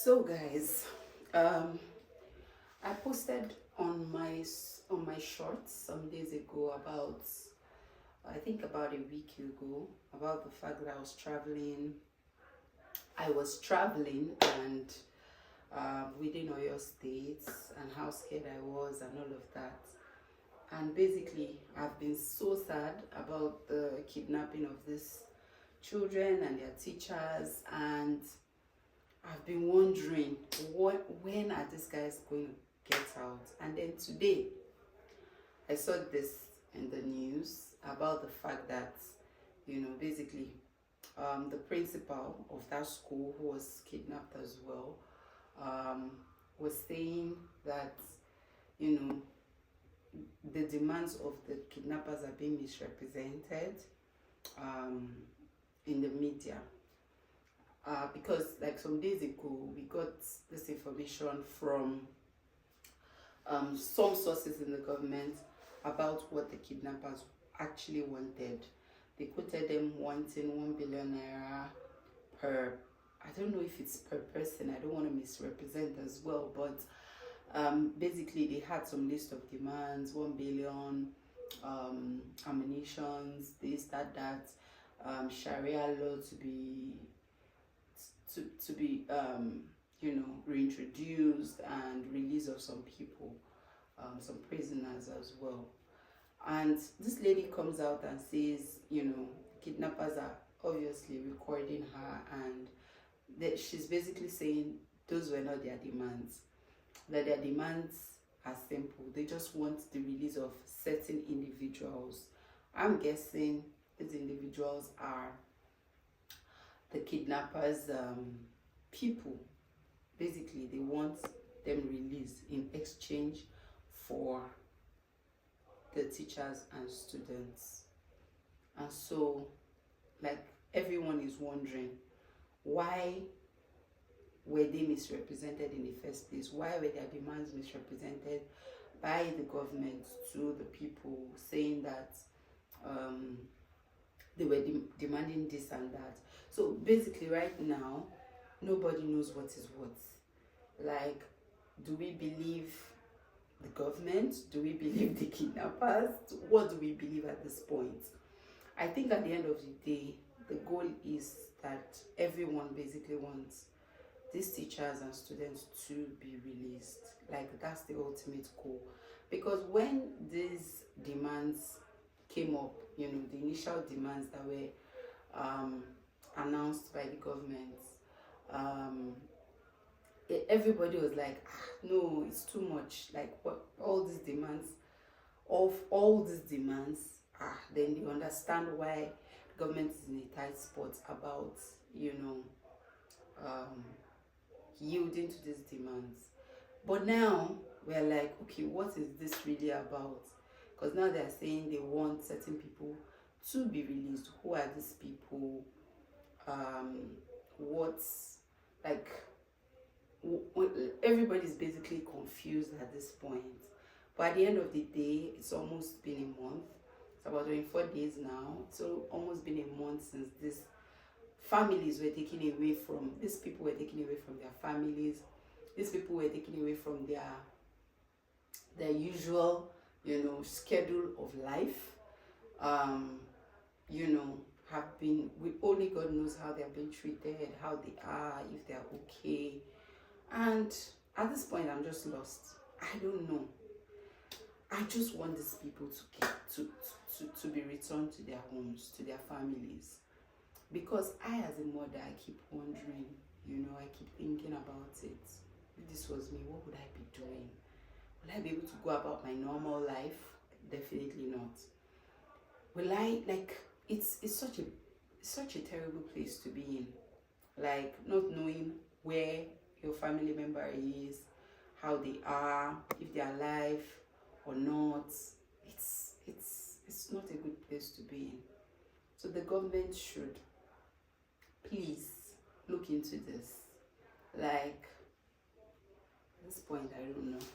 So guys, I posted on my shorts some days ago about, I think about a week ago, about the fact that I was traveling and within Oyo State, and how scared I was and all of that. And basically, I've been so sad about the kidnapping of these children and their teachers, and I've been wondering when are these guys going to get out. And then today I saw this in the news about the fact that, basically the principal of that school, who was kidnapped as well, was saying that, the demands of the kidnappers are being misrepresented in the media. Because like some days ago we got this information from some sources in the government about what the kidnappers actually wanted. They quoted them wanting 1 billion naira per, I don't know if it's per person, I don't want to misrepresent as well, but basically they had some list of demands: 1 billion, ammunitions, this, that, Sharia law to be reintroduced, and release of some people, some prisoners as well. And this lady comes out and says, kidnappers are obviously recording her, and that she's basically saying those were not their demands, that their demands are simple. They just want the release of certain individuals. I'm guessing these individuals are the kidnappers' people. Basically, they want them released in exchange for the teachers and students. And so, like, everyone is wondering, why were they misrepresented in the first place? Why were their demands misrepresented by the government to the people, saying that they were demanding this and that? So basically right now, nobody knows what is what. Like, do we believe the government? Do we believe the kidnappers? What do we believe at this point? I think at the end of the day, the goal is that everyone basically wants these teachers and students to be released. Like, that's the ultimate goal. Because when these demands came up, the initial demands that were announced by the government, everybody was like, no, it's too much. Like, what, all these demands, then you understand why the government is in a tight spot about yielding to these demands. But now we're like, okay, what is this really about? Because now they're saying they want certain people to be released. Who are these people? Everybody's basically confused at this point. But at the end of the day, it's almost been a month. It's about 24 days now. It's almost been a month since these people were taken away from their families. These people were taken away from their usual, schedule of life. Only God knows how they're being treated, how they are, if they're okay. And at this point, I'm just lost. I don't know. I just want these people to be returned to their homes, to their families. Because I, as a mother, I keep wondering, I keep thinking about it. If this was me, what would I be doing? Will I be able to go about my normal life? Definitely not. Will I, it's such a terrible place to be in. Like, not knowing where your family member is, how they are, if they're alive or not. It's not a good place to be in. So the government should please look into this. Like, at this point, I don't know.